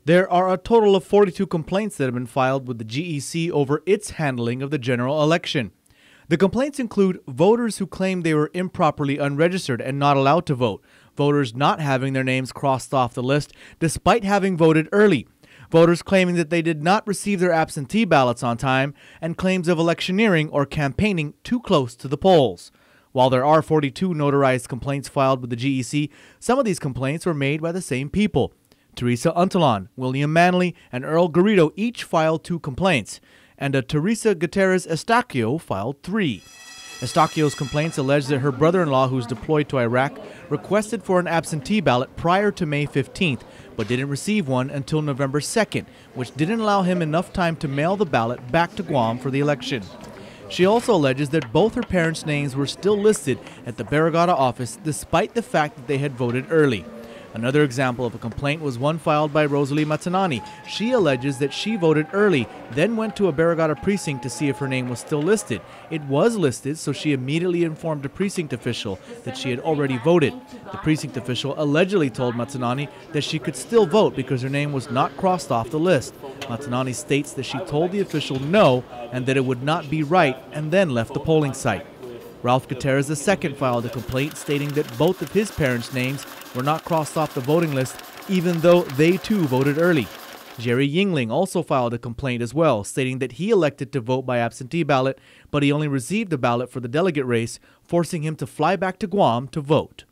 There are a total of 42 complaints that have been filed with the GEC over its handling of the general election. The complaints include voters who claim they were improperly unregistered and not allowed to vote, voters not having their names crossed off the list despite having voted early, voters claiming that they did not receive their absentee ballots on time, and claims of electioneering or campaigning too close to the polls. While there are 42 notarized complaints filed with the GEC, some of these complaints were made by the same people. Teresa Untalon, William Manley, and Earl Garrido each filed 2 complaints, and a Teresa Gutierrez Estacio filed 3. Estacio's complaints allege that her brother-in-law, who's deployed to Iraq, requested for an absentee ballot prior to May 15th, but didn't receive one until November 2nd, which didn't allow him enough time to mail the ballot back to Guam for the election. She also alleges that both her parents' names were still listed at the Barrigada office despite the fact that they had voted early. Another example of a complaint was one filed by Rosalie Matanani. She alleges that she voted early, then went to a Barrigada precinct to see if her name was still listed. It was listed, so she immediately informed a precinct official that she had already voted. The precinct official allegedly told Matanani that she could still vote because her name was not crossed off the list. Matanani states that she told the official no and that it would not be right, and then left the polling site. Ralph Gutierrez II filed a complaint stating that both of his parents' names were not crossed off the voting list, even though they too voted early. Jerry Yingling also filed a complaint as well, stating that he elected to vote by absentee ballot, but he only received a ballot for the delegate race, forcing him to fly back to Guam to vote.